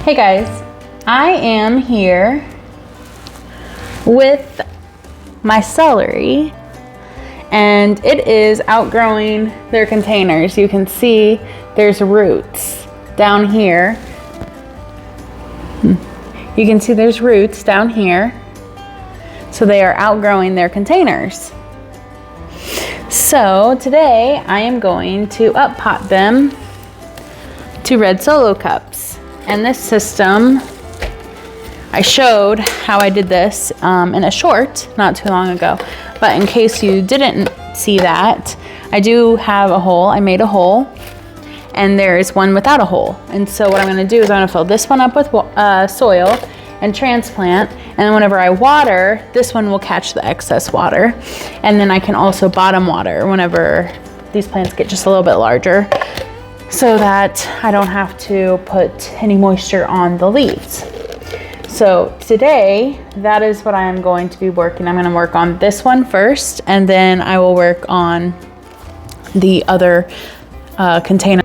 Hey guys, I am here with my celery and it is outgrowing their containers. You can see there's roots down here. You can see there's roots down here. So they are outgrowing their containers. So today I am going to up pot them to red solo cups. And this system, I showed how I did this in a short not too long ago. But in case you didn't see that, I do have a hole. I made a hole and there's one without a hole. And so what I'm gonna do is I'm gonna fill this one up with soil and transplant. And then whenever I water, this one will catch the excess water. And then I can also bottom water whenever these plants get just a little bit larger, so that I don't have to put any moisture on the leaves. So today, that is what I am going to be working. I'm gonna work on this one first, and then I will work on the other container.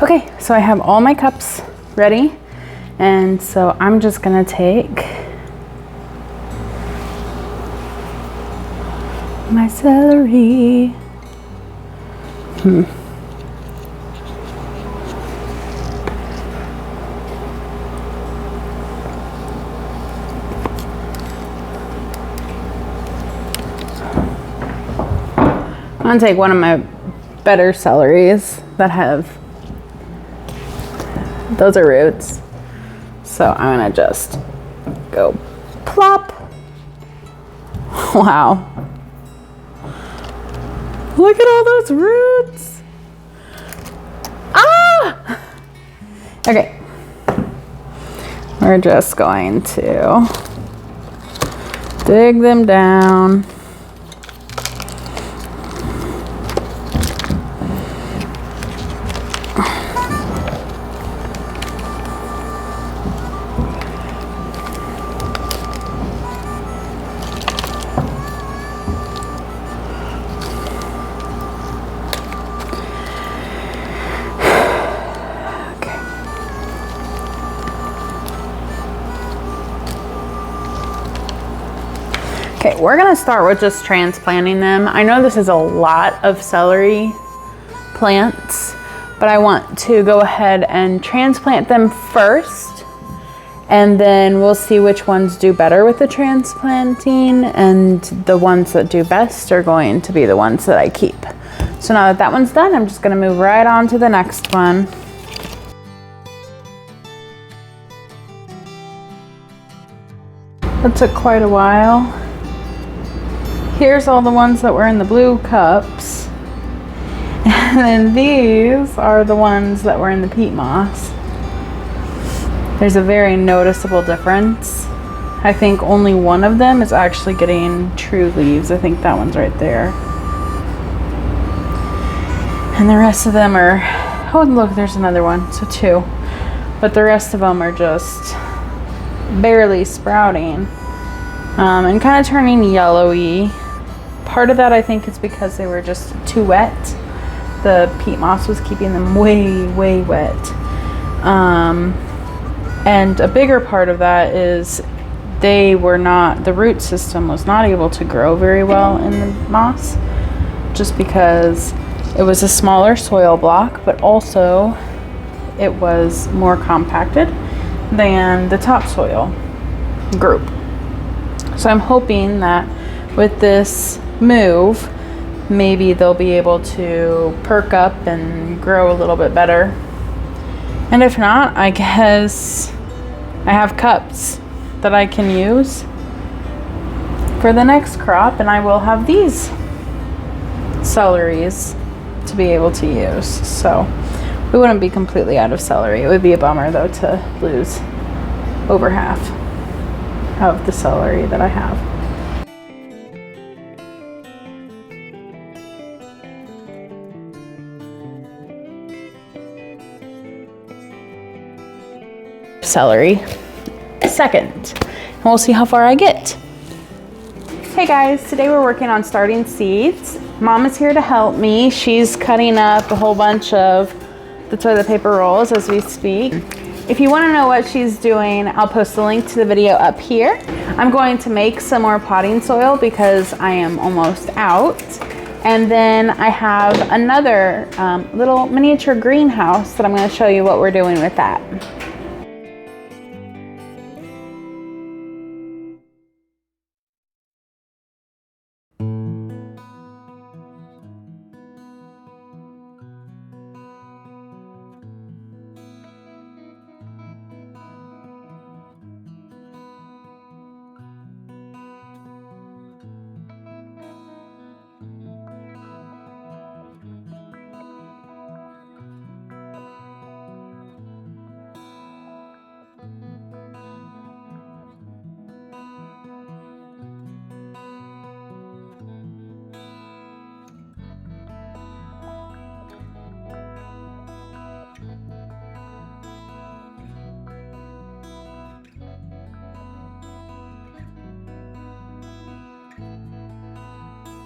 Okay, so I have all my cups ready, and so I'm just gonna take my celery. I'm gonna take one of my better celeries that have, those are roots. So I'm gonna just go plop. Wow. Look at all those roots. Ah! Okay. We're just going to dig them down. Okay, we're gonna start with just transplanting them. I know this is a lot of celery plants, but I want to go ahead and transplant them first, and then we'll see which ones do better with the transplanting, and the ones that do best are going to be the ones that I keep. So now that that one's done, I'm just gonna move right on to the next one. That took quite a while. Here's all the ones that were in the blue cups. And then these are the ones that were in the peat moss. There's a very noticeable difference. I think only one of them is actually getting true leaves. I think that one's right there. And the rest of them are, oh look, there's another one, so two. But the rest of them are just barely sprouting and kind of turning yellowy. Part of that I think is because they were just too wet. The peat moss was keeping them way, way wet. And a bigger part of that is they were not, the root system was not able to grow very well in the moss, just because it was a smaller soil block, but also it was more compacted than the topsoil group. So I'm hoping that with this move maybe they'll be able to perk up and grow a little bit better. And if not, I guess I have cups that I can use for the next crop, and I will have these celeries to be able to use. So we wouldn't be completely out of celery. It would be a bummer though to lose over half of the celery that I have. Celery second, and we'll see how far I get. Hey guys, today we're working on starting seeds. Mom is here to help me. She's cutting up a whole bunch of the toilet paper rolls as we speak. If you want to know what she's doing, I'll post a link to the video up here. I'm going to make some more potting soil because I am almost out. And then I have another little miniature greenhouse that I'm going to show you what we're doing with that.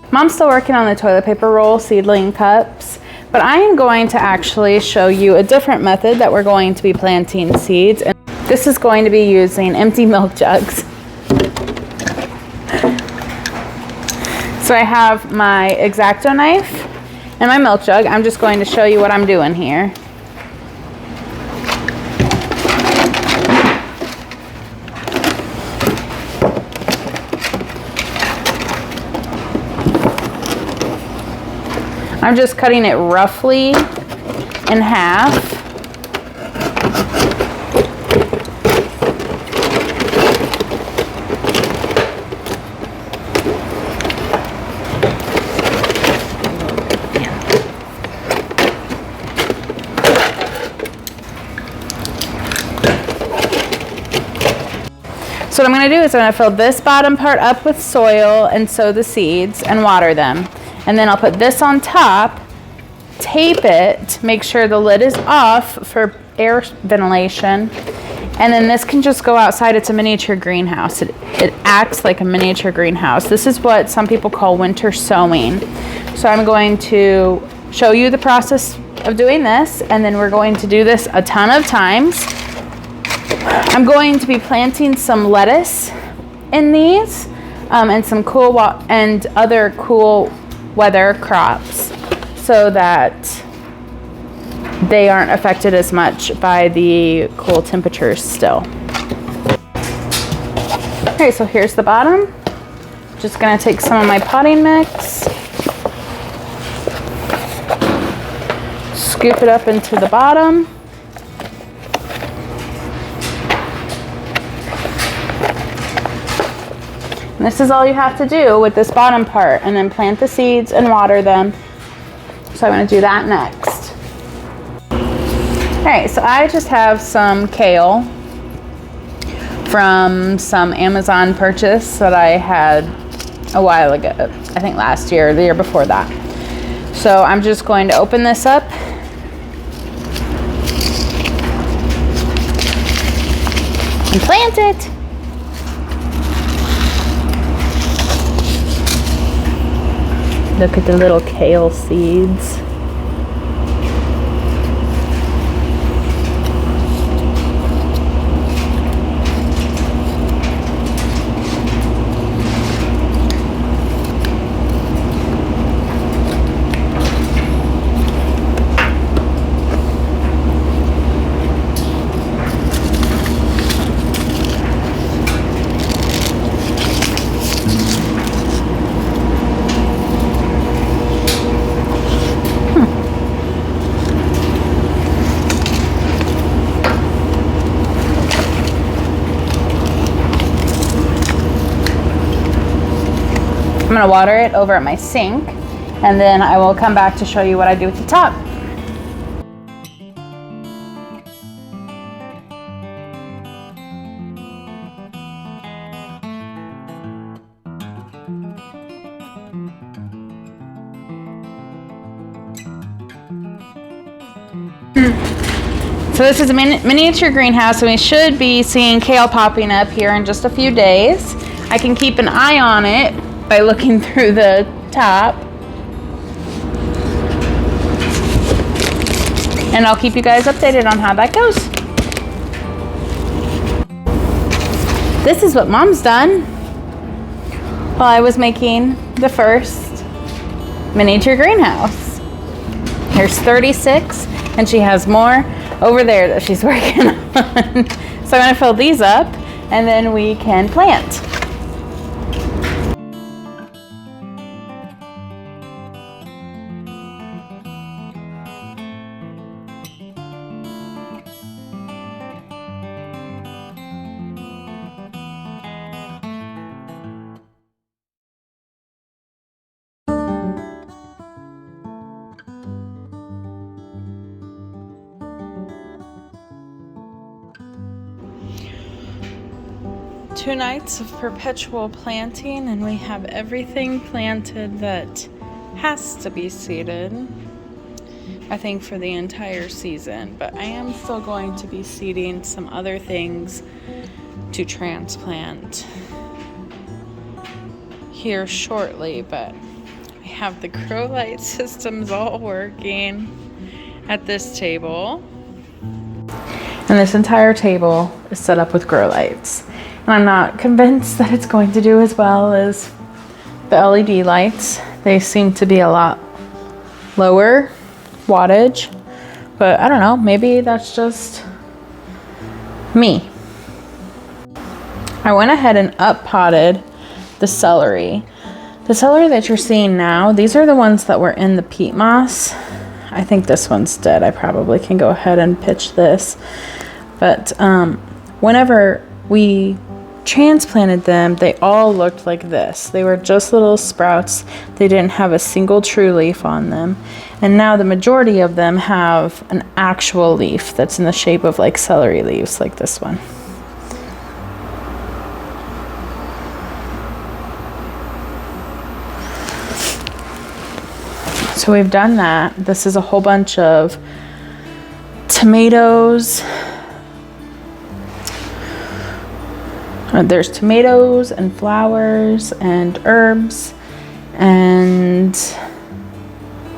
Mom's still working on the toilet paper roll seedling cups, but I am going to actually show you a different method that we're going to be planting seeds. And this is going to be using empty milk jugs. So I have my X-Acto knife and my milk jug. I'm just going to show you what I'm doing here. I'm just cutting it roughly in half. So what I'm going to do is I'm going to fill this bottom part up with soil and sow the seeds and water them. And then I'll put this on top, tape it, make sure the lid is off for air ventilation. And then this can just go outside. It's a miniature greenhouse. It acts like a miniature greenhouse. This is what some people call winter sowing. So I'm going to show you the process of doing this, and then we're going to do this a ton of times. I'm going to be planting some lettuce in these and some cool and other cool weather crops so that they aren't affected as much by the cool temperatures still. Okay, so here's the bottom. Just gonna take some of my potting mix, scoop it up into the bottom. And this is all you have to do with this bottom part, and then plant the seeds and water them. So I'm going to do that next. Alright, so I just have some kale from some Amazon purchase that I had a while ago. I think last year or the year before that. So I'm just going to open this up. And plant it. Look at the little kale seeds. gonna water it over at my sink, and then I will come back to show you what I do with the top. So this is a miniature greenhouse, and we should be seeing kale popping up here in just a few days. I can keep an eye on it by looking through the top. And I'll keep you guys updated on how that goes. This is what Mom's done while I was making the first miniature greenhouse. Here's 36, and she has more over there that she's working on. So I'm gonna fill these up, and then we can plant. Two nights of perpetual planting, and we have everything planted that has to be seeded, I think, for the entire season. But I am still going to be seeding some other things to transplant here shortly. But we have the grow light systems all working at this table, and this entire table is set up with grow lights. And I'm not convinced that it's going to do as well as the LED lights. They seem to be a lot lower wattage, but I don't know, maybe that's just me. I went ahead and up potted the celery. The celery that you're seeing now, these are the ones that were in the peat moss. I think this one's dead. I probably can go ahead and pitch this. But whenever we transplanted them, they all looked like this. They were just little sprouts. They didn't have a single true leaf on them. And now the majority of them have an actual leaf that's in the shape of like celery leaves, like this one. So we've done that. This is a whole bunch of tomatoes. There's tomatoes and flowers and herbs and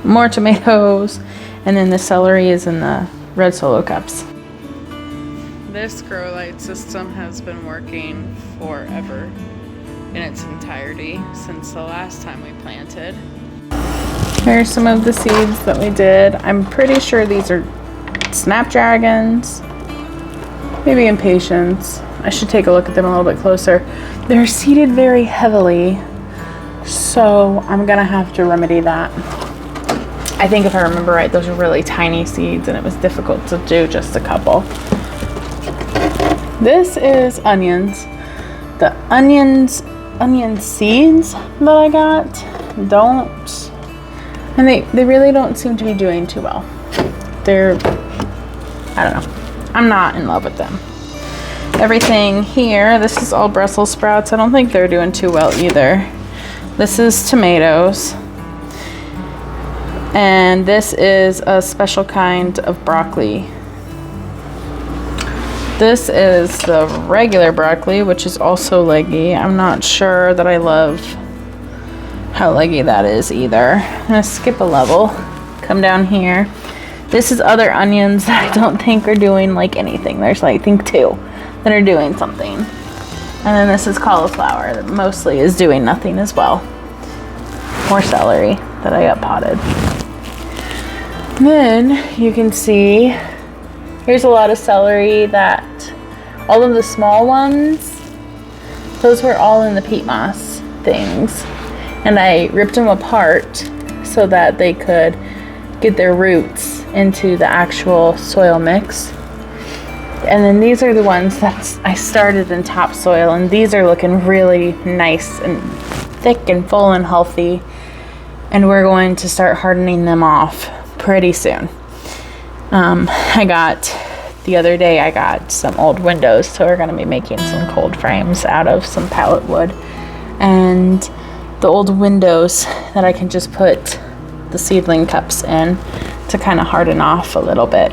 more tomatoes, and then the celery is in the red solo cups. This grow light system has been working forever in its entirety since the last time we planted. Here's some of the seeds that we did. I'm pretty sure these are snapdragons, maybe impatiens. I should take a look at them a little bit closer. They're seeded very heavily, so I'm gonna have to remedy that. I think if I remember right, those are really tiny seeds, and it was difficult to do just a couple. This is onions. The onion seeds that I got they really don't seem to be doing too well. I don't know. I'm not in love with them. Everything here, this is all Brussels sprouts. I don't think they're doing too well either. This is tomatoes. And this is a special kind of broccoli. This is the regular broccoli, which is also leggy. I'm not sure that I love how leggy that is either. I'm gonna skip a level, come down here. This is other onions that I don't think are doing like anything. There's like, I think 2 that are doing something. And then this is cauliflower that mostly is doing nothing as well. More celery that I up potted. Then you can see here's a lot of celery that all of the small ones, those were all in the peat moss things. And I ripped them apart so that they could get their roots into the actual soil mix. And then these are the ones that I started in topsoil, and these are looking really nice and thick and full and healthy. And we're going to start hardening them off pretty soon. The other day I got some old windows, so we're going to be making some cold frames out of some pallet wood. And the old windows that I can just put the seedling cups in to kind of harden off a little bit.